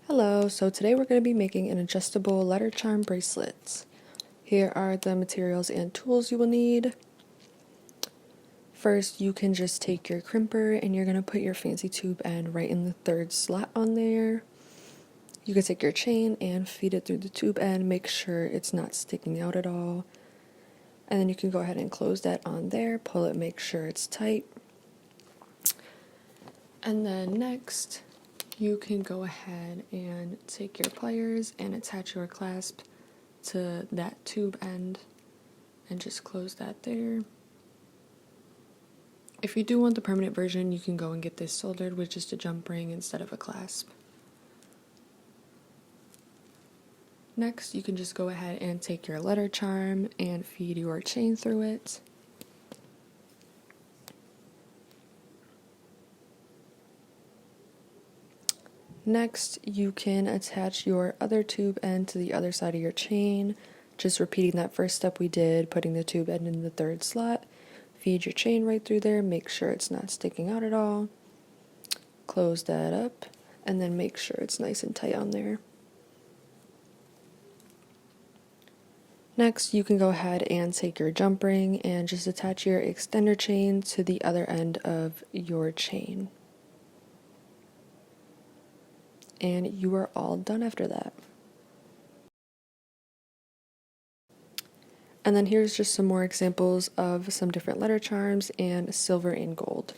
Hello, so today we're going to be making an adjustable letter charm bracelet. Here are the materials and tools you will need. First, you can just take your crimper and you're going to put your fancy tube end right in the third slot on there. You can take your chain and feed it through the tube end, make sure it's not sticking out at all. And then you can go ahead and close that on there, pull it, make sure it's tight. And then next, you can go ahead and take your pliers and attach your clasp to that tube end and just close that there. If you do want the permanent version, you can go and get this soldered with just a jump ring instead of a clasp. Next, you can just go ahead and take your letter charm and feed your chain through it. Next, you can attach your other tube end to the other side of your chain, just repeating that first step we did, putting the tube end in the third slot. Feed your chain right through there, make sure it's not sticking out at all. Close that up, and then make sure it's nice and tight on there. Next, you can go ahead and take your jump ring and just attach your extender chain to the other end of your chain. And you are all done after that. And then here's just some more examples of some different letter charms and silver and gold.